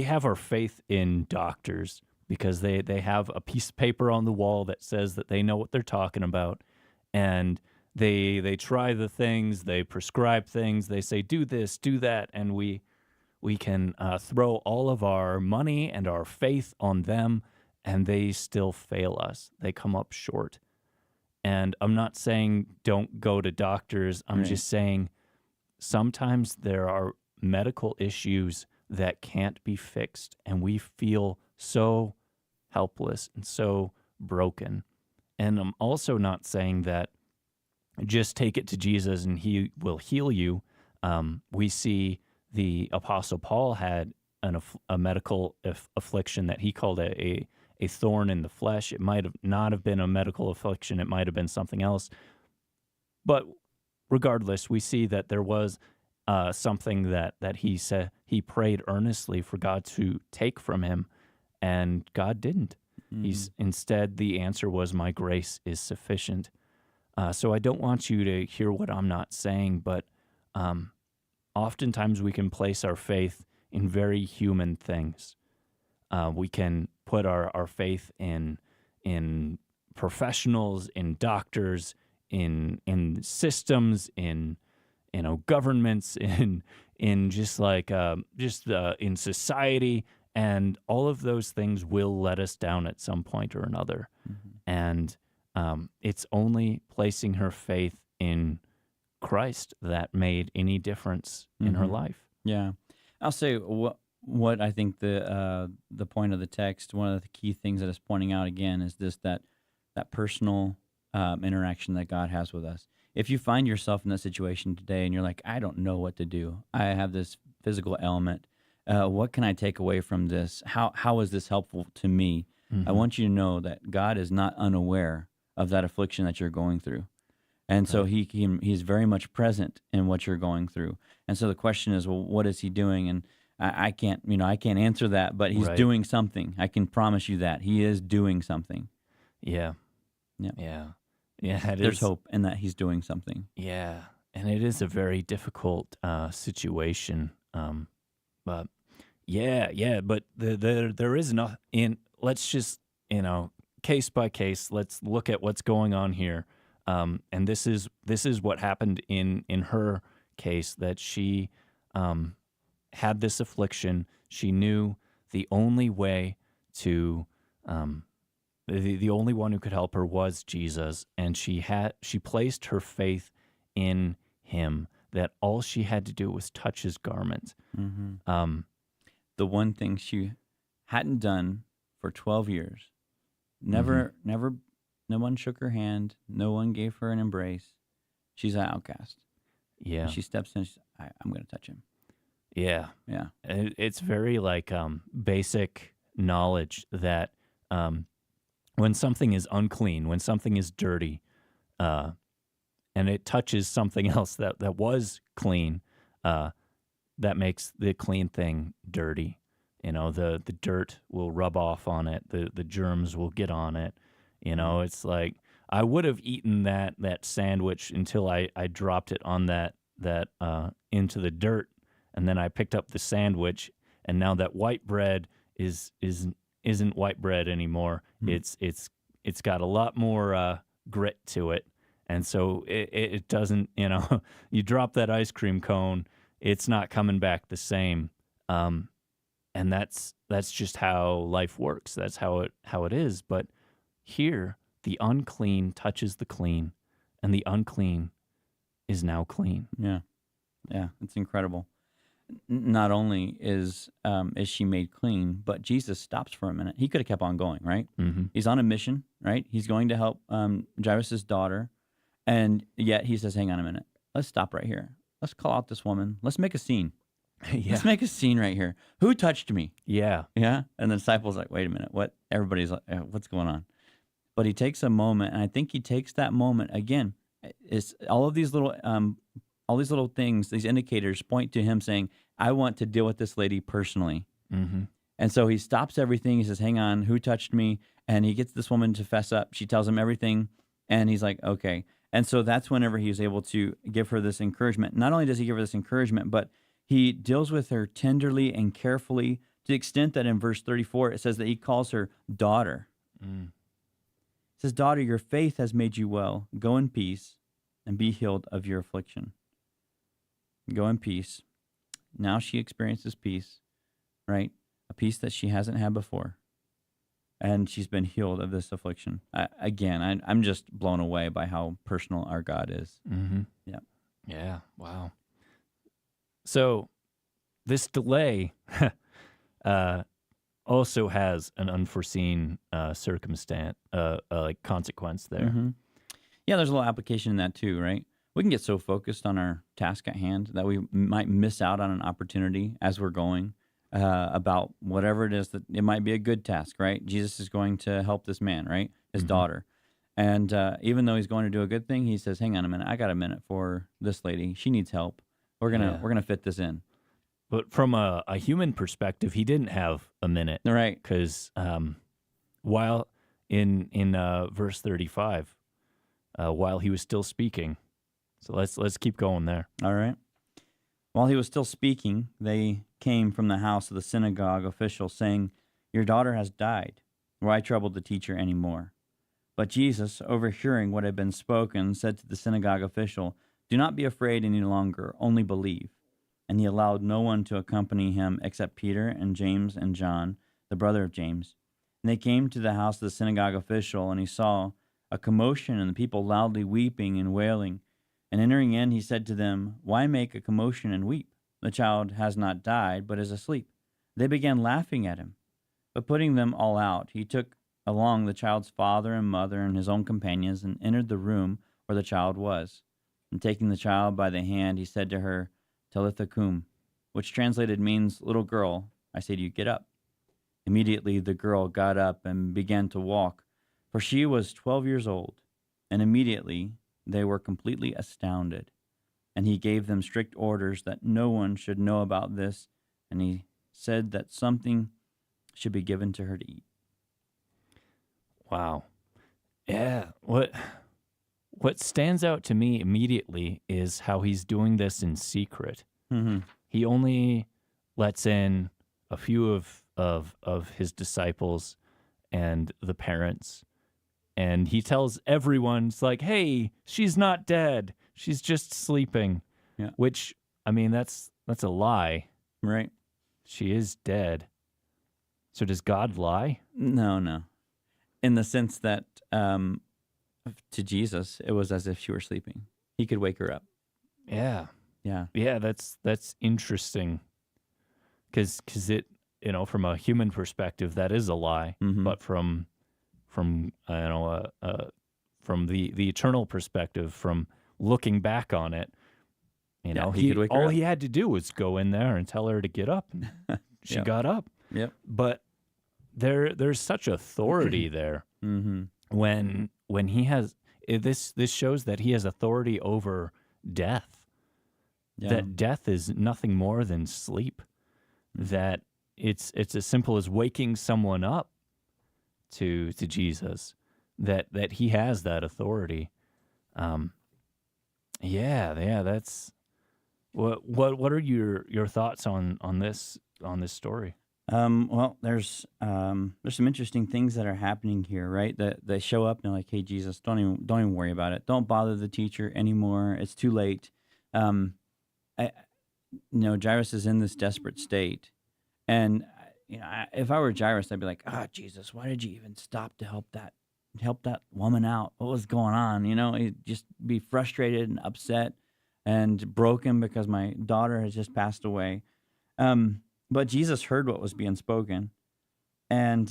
have our faith in doctors because they have a piece of paper on the wall that says that they know what they're talking about, and they try the things, they prescribe things, they say do this, do that, and we can throw all of our money and our faith on them, and they still fail us. They come up short. And I'm not saying don't go to doctors. I'm just saying sometimes there are medical issues that can't be fixed, and we feel so helpless and so broken. And I'm also not saying that just take it to Jesus and He will heal you. We see the Apostle Paul had a medical affliction that he called a thorn in the flesh. It might have not have been a medical affliction. It might have been something else. But regardless, we see that there was something that he said. He prayed earnestly for God to take from him, and God didn't. Instead, the answer was, "My grace is sufficient." So I don't want you to hear what I'm not saying, but oftentimes we can place our faith in very human things. We can put our faith in professionals, in doctors, in systems, in governments, in just in society, and all of those things will let us down at some point or another. And it's only placing her faith in Christ that made any difference in her life. Yeah, I'll say what I think the point of the text, one of the key things that it's pointing out again is that personal interaction that God has with us. If you find yourself in that situation today and you're like, I don't know what to do, I have this physical ailment, what can I take away from this? How is this helpful to me? I want you to know that God is not unaware of that affliction that you're going through. And so he's very much present in what you're going through. And so the question is, well, what is he doing? And I can't answer that, but he's doing something. I can promise you that. He is doing something. Yeah. There's hope in that he's doing something. Yeah. And it is a very difficult situation. But there is enough let's just, case by case, let's look at what's going on here. And this is what happened in her case, that she had this affliction. She knew the only way to the only one who could help her was Jesus, and she placed her faith in him. that all she had to do was touch his garment. Mm-hmm. The one thing she hadn't done for 12 years, never, no one shook her hand, no one gave her an embrace. She's an outcast. Yeah. And she steps in, I'm going to touch him. Yeah. Yeah. It's very like basic knowledge that when something is unclean, when something is dirty, and it touches something else that was clean, that makes the clean thing dirty. You know, the dirt will rub off on it. The germs will get on it. You know, it's like I would have eaten that sandwich until I dropped it on that into the dirt, and then I picked up the sandwich, and now that white bread isn't white bread anymore. It's got a lot more grit to it, and so it doesn't. You know, you drop that ice cream cone, it's not coming back the same. And that's just how life works. That's how it is. But here, the unclean touches the clean, and the unclean is now clean. Yeah. Yeah. It's incredible. Not only is she made clean, but Jesus stops for a minute. He could have kept on going, right? Mm-hmm. He's on a mission, right? He's going to help Jairus' daughter. And yet he says, hang on a minute. Let's stop right here. Let's call out this woman. Let's make a scene. Yeah. Let's make a scene right here. Who touched me? Yeah. Yeah. And the disciples like, wait a minute. What? Everybody's like, what's going on? But he takes a moment, and I think he takes that moment again. It's all these little things, these indicators point to him saying, I want to deal with this lady personally. Mm-hmm. And so he stops everything. He says, hang on, who touched me? And he gets this woman to fess up. She tells him everything. And he's like, okay. And so that's whenever he was able to give her this encouragement. Not only does he give her this encouragement, but he deals with her tenderly and carefully to the extent that in verse 34, it says that he calls her daughter. Mm. It says, daughter, your faith has made you well. Go in peace and be healed of your affliction. Go in peace. Now she experiences peace, right? A peace that she hasn't had before. And she's been healed of this affliction. I'm just blown away by how personal our God is. Mm-hmm. Yeah. Yeah. Wow. So this delay also has an unforeseen circumstance, like consequence there. Mm-hmm. Yeah, there's a little application in that too, right? We can get so focused on our task at hand that we might miss out on an opportunity as we're going about whatever it is that it might be a good task, right? Jesus is going to help this man, right? His daughter. And even though he's going to do a good thing, he says, hang on a minute, I got a minute for this lady. She needs help. We're gonna fit this in. But from a human perspective, he didn't have a minute. Right. Because while in verse 35, while he was still speaking, so let's keep going there. All right. While he was still speaking, they came from the house of the synagogue official, saying, your daughter has died. Why trouble the teacher anymore? But Jesus, overhearing what had been spoken, said to the synagogue official, do not be afraid any longer, only believe. And he allowed no one to accompany him except Peter and James and John, the brother of James. And they came to the house of the synagogue official, and he saw a commotion and the people loudly weeping and wailing. And entering in, he said to them, why make a commotion and weep? The child has not died, but is asleep. They began laughing at him. But putting them all out, he took along the child's father and mother and his own companions and entered the room where the child was. And taking the child by the hand, he said to her, Talitha cum, which translated means, little girl, I say to you, get up. Immediately the girl got up and began to walk, for she was 12 years old. And immediately they were completely astounded. And he gave them strict orders that no one should know about this, and he said that something should be given to her to eat. Wow. Yeah. What stands out to me immediately is how he's doing this in secret. Mm-hmm. He only lets in a few of his disciples and the parents, and he tells everyone, it's like, hey, she's not dead. She's just sleeping. Yeah. Which, I mean, that's a lie. Right? She is dead. So does God lie? No. In the sense that to Jesus, it was as if she were sleeping. He could wake her up. Yeah. Yeah. Yeah, that's interesting. Because it, from a human perspective, that is a lie. Mhm. But from from the eternal perspective, from looking back on it, Yeah, he could wake her all up. he had to do was go in there and tell her to get up, and she Yeah. got up. Yep. But there's such authority there Mm-hmm. when he has this shows that he has authority over death. Yeah. That death is nothing more than sleep. That it's as simple as waking someone up to Jesus. That he has that authority. That's what are your thoughts on this story? Well, there's some interesting things that are happening here, right? That they show up and they're like, "Hey, Jesus, don't even worry about it. Don't bother the teacher anymore. It's too late." Jairus is in this desperate state, and if I were Jairus, I'd be like, Jesus, why did you even stop to help that woman out? What was going on? He'd just be frustrated and upset and broken because my daughter has just passed away. But Jesus heard what was being spoken, and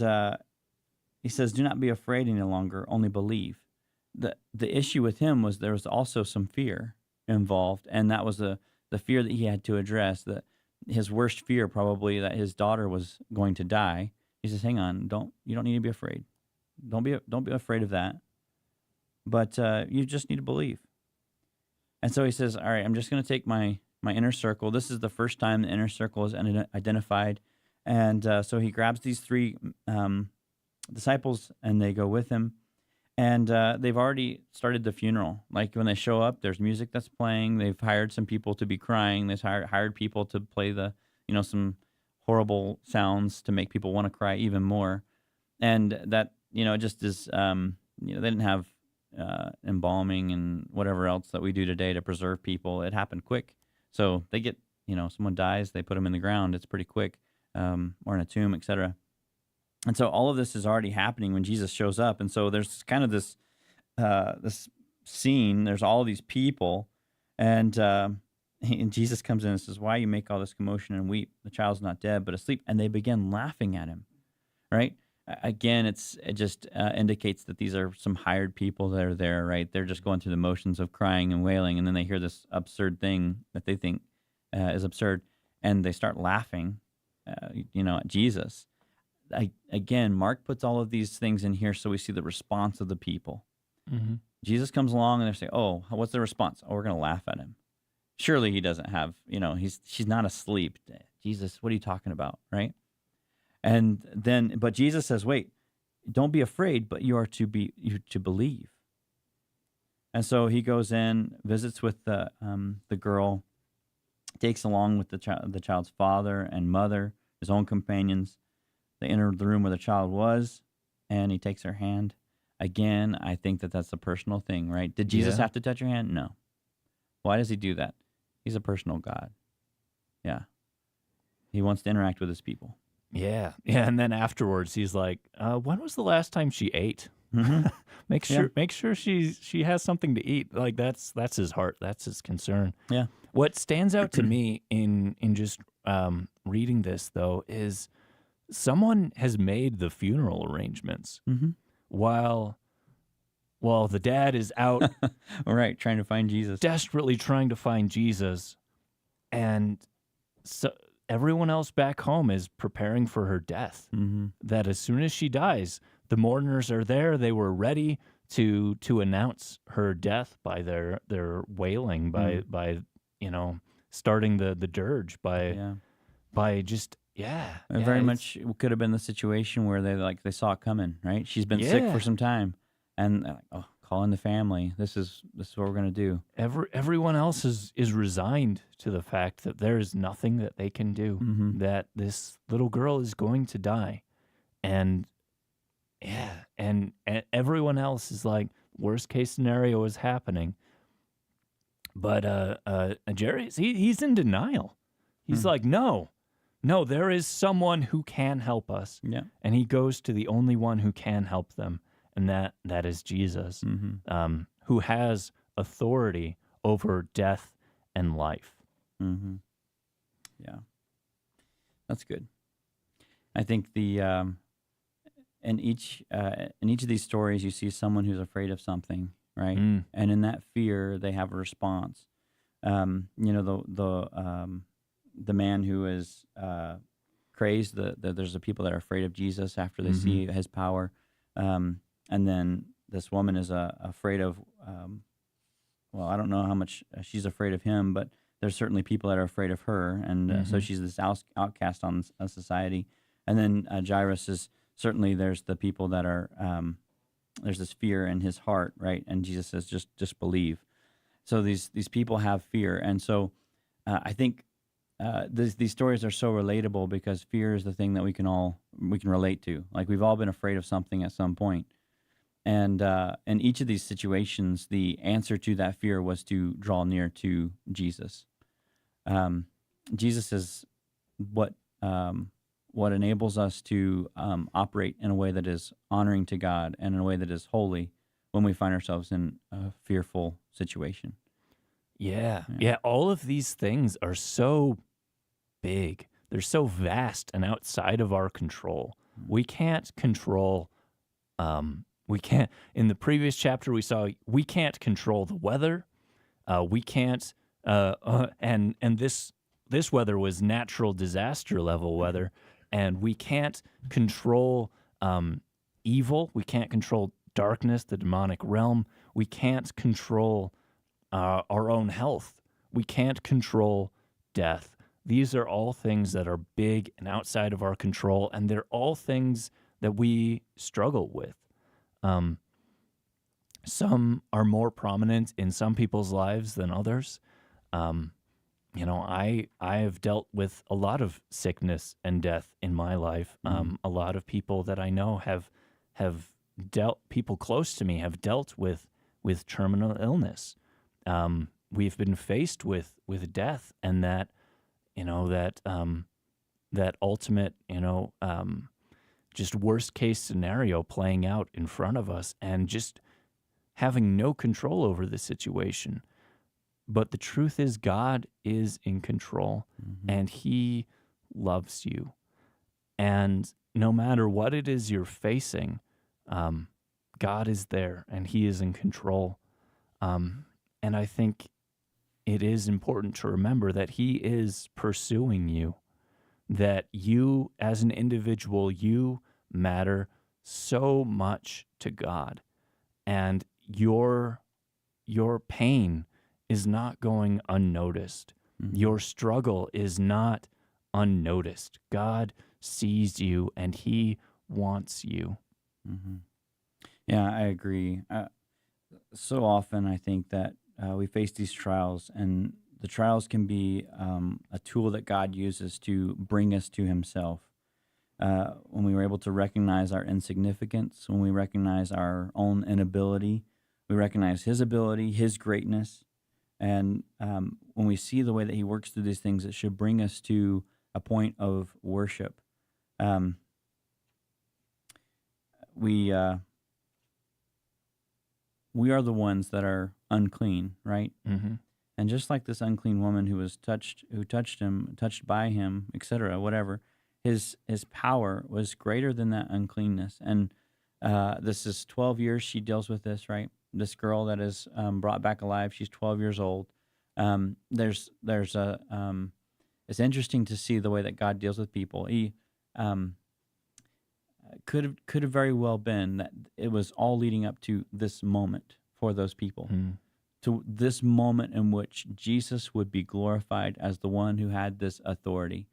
he says, "Do not be afraid any longer, only believe." The issue with him was there was also some fear involved, and that was the fear that he had to address. That his worst fear, probably, that his daughter was going to die. He says, "Hang on, you don't need to be afraid. Don't be afraid of that. But you just need to believe." And so he says, "All right, I'm just going to take my inner circle." This is the first time the inner circle is identified. And so he grabs these three disciples, and they go with him. And they've already started the funeral. Like when they show up, there's music that's playing. They've hired some people to be crying. They've hired people to play some horrible sounds to make people want to cry even more. And that, it just is, they didn't have embalming and whatever else that we do today to preserve people. It happened quick. So they get, someone dies, they put them in the ground. It's pretty quick, or in a tomb, etc. And so all of this is already happening when Jesus shows up. And so there's kind of this scene. There's all these people, and Jesus comes in and says, "Why you make all this commotion and weep? The child's not dead, but asleep." And they begin laughing at him, right? Again, it just indicates that these are some hired people that are there, right? They're just going through the motions of crying and wailing, and then they hear this absurd thing that they think is absurd, and they start laughing, at Jesus. Again, Mark puts all of these things in here so we see the response of the people. Mm-hmm. Jesus comes along and they say, "Oh, what's the response?" "Oh, we're going to laugh at him." Surely he doesn't have, she's not asleep. Jesus, what are you talking about, right? And then, but Jesus says, "Wait, don't be afraid, but you are to believe." And so he goes in, visits with the girl, takes along with the child's father and mother, his own companions. They enter the room where the child was, and he takes her hand. Again, I think that's a personal thing, right? Did Jesus have to touch her hand? No. Why does he do that? He's a personal God. Yeah. He wants to interact with his people. Yeah. And then afterwards, he's like, "When was the last time she ate?" Mm-hmm. Make sure she has something to eat. Like that's his heart. That's his concern. Yeah. What stands out to me in just reading this though is someone has made the funeral arrangements Mm-hmm. while the dad is out All right, trying to find Jesus. desperately trying to find Jesus, and so everyone else back home is preparing for her death. Mm-hmm. That as soon as she dies, the mourners are there. They were ready to announce her death by their wailing, by starting the dirge, by just Very much could have been the situation where they saw it coming, right? She's been sick for some time, and they're like, "Oh, call in the family. This is what we're gonna do." Everyone else is resigned to the fact that there is nothing that they can do. Mm-hmm. That this little girl is going to die, and everyone else is like, worst case scenario is happening. But Jerry, he's in denial. He's like, no, there is someone who can help us. Yeah. And he goes to the only one who can help them, and that is Jesus, Mm-hmm. who has authority over death and life. Mm-hmm. Yeah, that's good. I think in each of these stories, you see someone who's afraid of something, right? Mm. And in that fear, they have a response. You know, the man who is crazed. There's the people that are afraid of Jesus after they see his power, and then this woman is afraid of. Well, I don't know how much she's afraid of him, but there's certainly people that are afraid of her, and so she's this outcast on society. And then Jairus is certainly, there's the people that are there's this fear in his heart, right? And Jesus says, just believe. So these people have fear, and so I think these stories are so relatable because fear is the thing that we can relate to. Like, we've all been afraid of something at some point. And in each of these situations, the answer to that fear was to draw near to Jesus. Jesus is what enables us to operate in a way that is honoring to God and in a way that is holy when we find ourselves in a fearful situation. Yeah. All of these things are so big. They're so vast and outside of our control. We can't control. In the previous chapter, we saw we can't control the weather. We can't. And this weather was natural disaster level weather, and we can't control evil. We can't control darkness, the demonic realm. We can't control our own health. We can't control death. These are all things that are big and outside of our control, and they're all things that we struggle with. Some are more prominent in some people's lives than others. I have dealt with a lot of sickness and death in my life. A lot of people that I know have people close to me have dealt with terminal illness. We've been faced with death, and that ultimate, just worst case scenario playing out in front of us, and just having no control over the situation. But the truth is, God is in control, and He loves you. And no matter what it is you're facing, God is there, and He is in control. And I think it is important to remember that He is pursuing you, that you as an individual, you matter so much to God, and your pain is not going unnoticed. Your struggle is not unnoticed. God sees you, and He wants you. Yeah, I agree. So often I think that we face these trials, and the trials can be a tool that God uses to bring us to Himself. When we were able to recognize our insignificance, when we recognize our own inability, we recognize His ability, His greatness. And when we see the way that He works through these things, it should bring us to a point of worship. We are the ones that are unclean, right? And just like this unclean woman who touched Him, touched by Him, etc., whatever, His power was greater than that uncleanness. And this is 12 years she deals with this, right? This girl that is brought back alive. She's 12 years old. It's interesting to see the way that God deals with people. He could have very well been that it was all leading up to this moment for those people, to this moment in which Jesus would be glorified as the one who had this authority.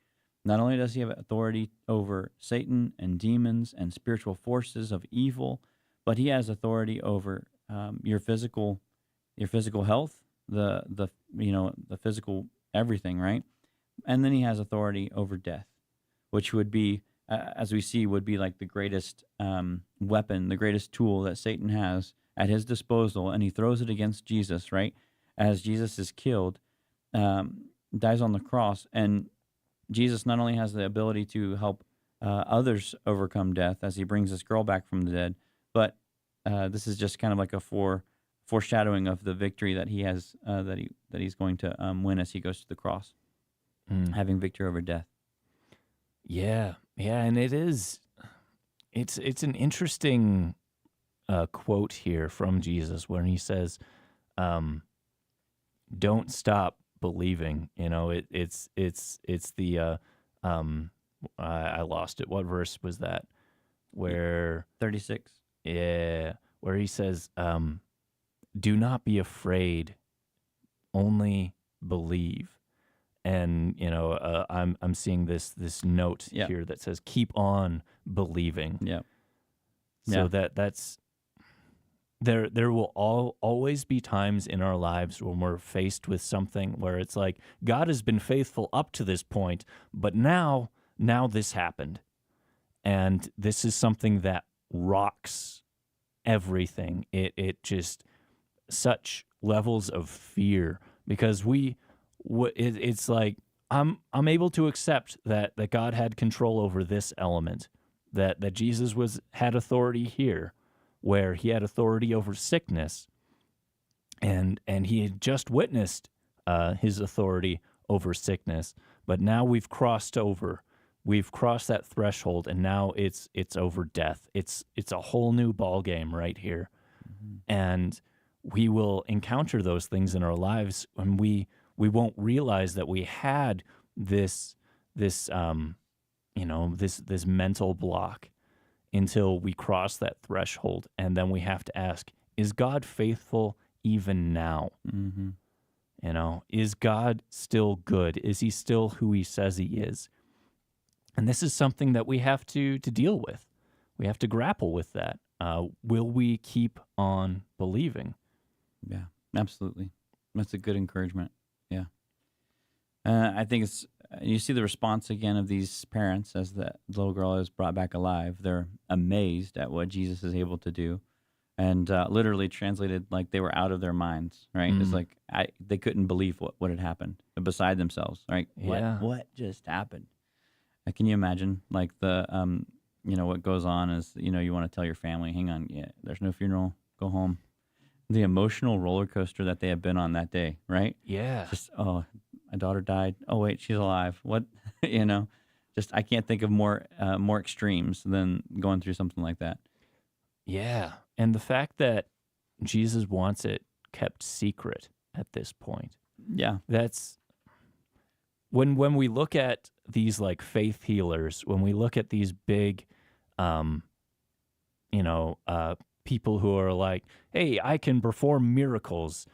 Not only does He have authority over Satan and demons and spiritual forces of evil, but He has authority over your physical health, the physical everything, right? And then He has authority over death, which would be, as we see, would be like the greatest weapon, the greatest tool that Satan has at his disposal, and he throws it against Jesus, right? As Jesus is killed, dies on the cross, and Jesus not only has the ability to help others overcome death as He brings this girl back from the dead, but this is just kind of like a foreshadowing of the victory that he has, that he's going to win as he goes to the cross, having victory over death. Yeah, and it's an interesting quote here from Jesus when he says, "Don't stop believing." You know, it's the I lost it. What verse was that? Where 36. Yeah, where he says, "Do not be afraid, only believe." And I'm seeing this note Yeah. here that says, "Keep on believing." Yeah. So that's there will always be times in our lives when we're faced with something where it's like God has been faithful up to this point, but now this happened, and this is something that rocks everything. It just such levels of fear because it's like I'm able to accept that God had control over this element, that Jesus had authority here, where he had authority over sickness, and he had just witnessed his authority over sickness, but now we've crossed that threshold, and now it's over death. It's a whole new ball game right here, and we will encounter those things in our lives when we won't realize that we had this mental block until we cross that threshold, and then we have to ask, is God faithful even now? Mm-hmm. Is God still good? Is he still who he says he is? And this is something that we have to deal with. We have to grapple with that. Will we keep on believing? Yeah, absolutely. That's a good encouragement. Yeah. I think you see the response again of these parents as the little girl is brought back alive. They're amazed at what Jesus is able to do, and literally translated, like they were out of their minds, right? It's like they couldn't believe what had happened, beside themselves, right? Yeah. What just happened? Can you imagine, like the what goes on is, you want to tell your family, hang on, yeah, there's no funeral, go home. The emotional roller coaster that they have been on that day, right? Yeah. Just, oh, my daughter died. Oh, wait, she's alive. What, just I can't think of more extremes than going through something like that. Yeah. And the fact that Jesus wants it kept secret at this point. Yeah. That's when we look at these like faith healers, when we look at these big, people who are like, hey, I can perform miracles.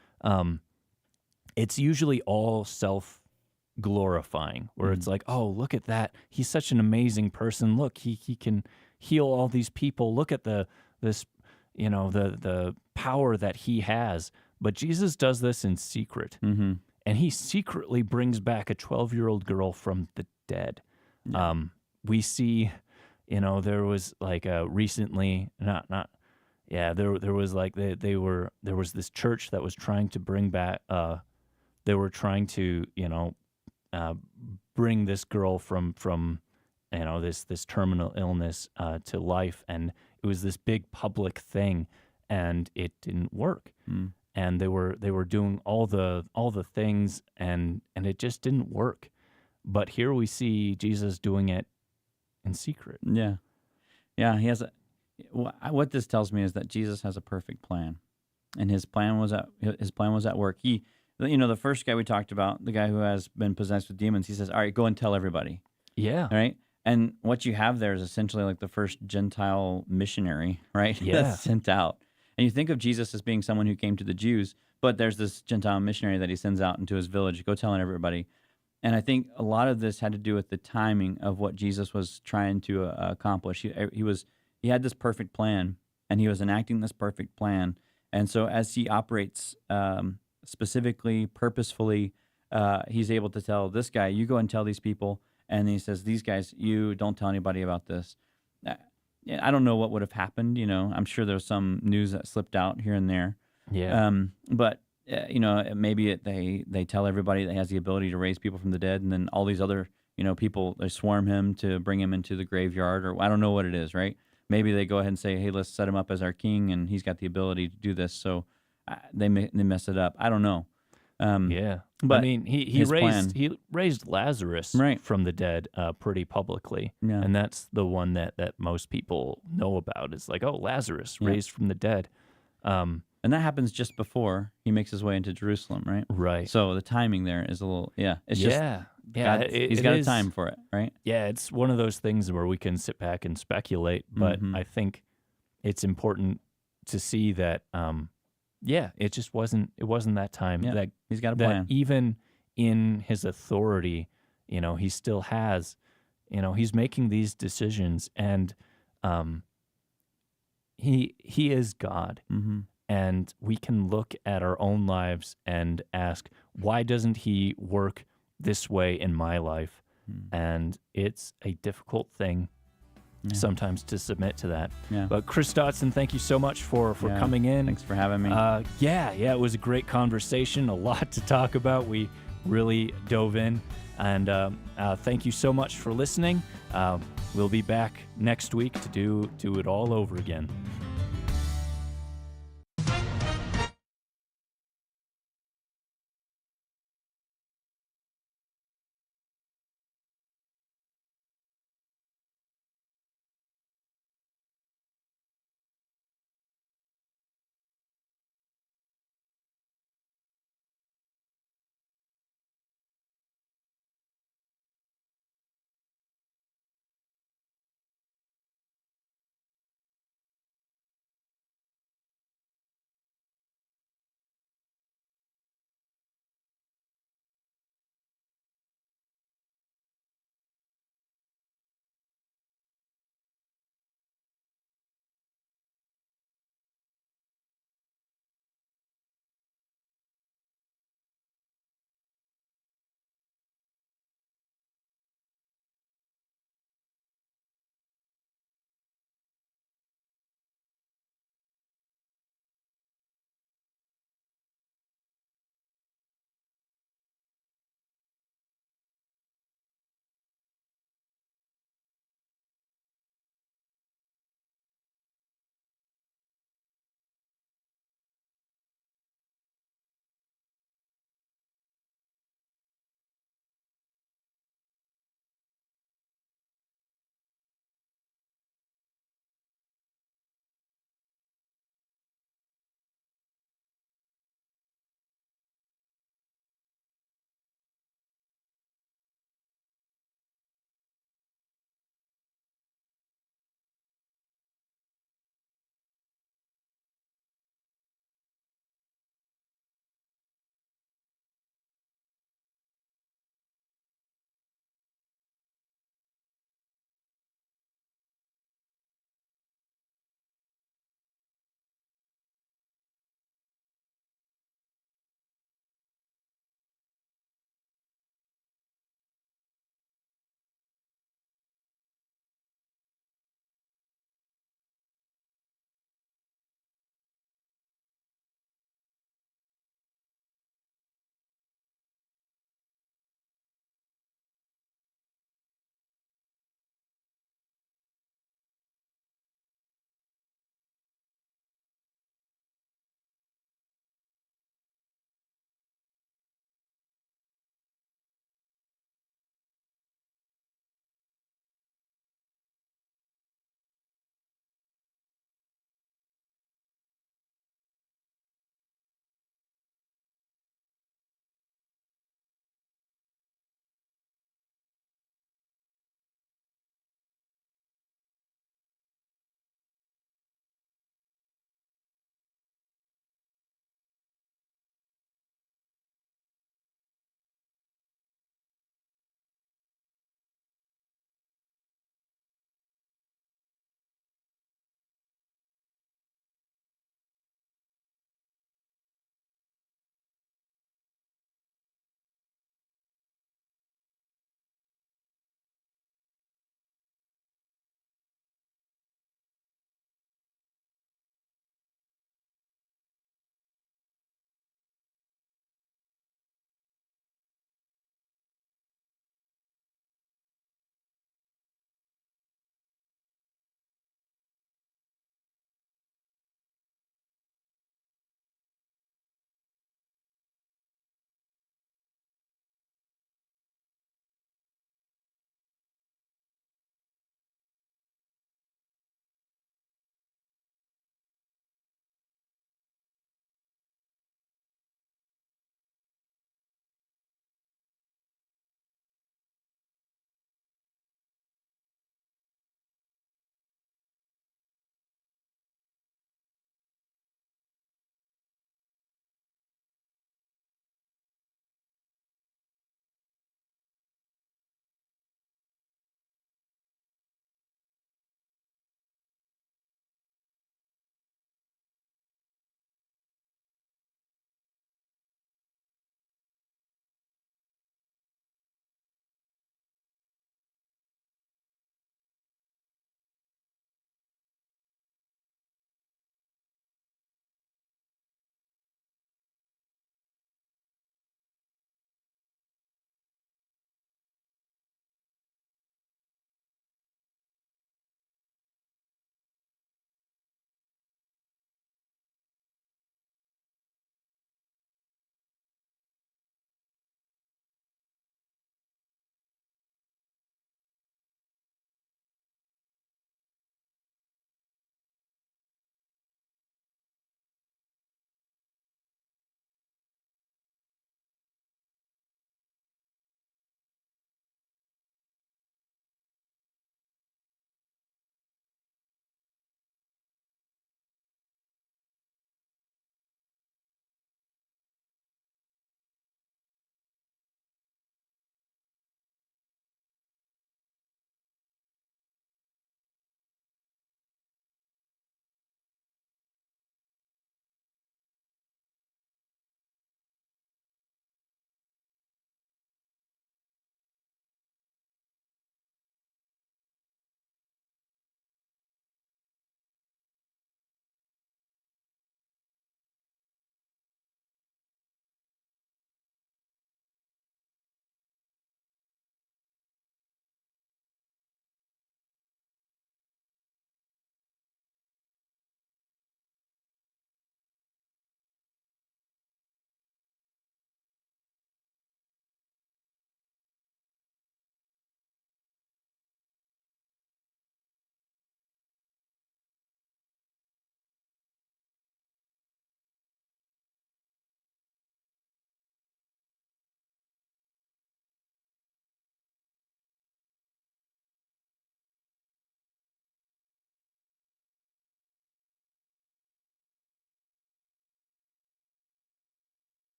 It's usually all self-glorifying, where it's like, oh, look at that. He's such an amazing person. Look, he can heal all these people. Look at the power that he has. But Jesus does this in secret. Mm-hmm. And he secretly brings back a 12-year-old girl from the dead. Yeah. We see, there was like recently, there was like there was this church that was trying to bring back, they were trying to, bring this girl from this terminal illness to life, and it was this big public thing, and it didn't work. Mm. And they were doing all the things, and it just didn't work. But here we see Jesus doing it in secret. Yeah. He has what this tells me is that Jesus has a perfect plan, and his plan was at work. He, the first guy we talked about, the guy who has been possessed with demons, he says, all right, go and tell everybody. Yeah. All right. And what you have there is essentially like the first Gentile missionary, right? Yeah. That's sent out. And you think of Jesus as being someone who came to the Jews, but there's this Gentile missionary that he sends out into his village, go telling everybody. And I think a lot of this had to do with the timing of what Jesus was trying to accomplish. He had this perfect plan, and he was enacting this perfect plan. And so as he operates specifically, purposefully, he's able to tell this guy, you go and tell these people. And he says, these guys, you don't tell anybody about this. I don't know what would have happened. I'm sure there's some news that slipped out here and there. Yeah. But maybe they tell everybody that he has the ability to raise people from the dead, and then all these other people, they swarm him to bring him into the graveyard, or I don't know what it is, right? Maybe they go ahead and say, hey, let's set him up as our king, and he's got the ability to do this. So they mess it up. I don't know. Yeah, but I mean, he his plan- raised Lazarus Right. from the dead pretty publicly, Yeah. and that's the one that most people know about. It's like, oh, Lazarus raised from the dead. And that happens just before he makes his way into Jerusalem, right? Right. So the timing there is a little, it's just yeah. God, he's got a time for it, right? Yeah, it's one of those things where we can sit back and speculate, but I think it's important to see that, it just wasn't that time. Yeah, That he's got a that plan. even in his authority, he still has, he's making these decisions, and he is God. Mm-hmm. And we can look at our own lives and ask, why doesn't he work this way in my life? And it's a difficult thing sometimes to submit to that. Yeah. But Chris Dotson, thank you so much for coming in. Thanks for having me. It was a great conversation, a lot to talk about. We really dove in. And thank you so much for listening. We'll be back next week to do it all over again.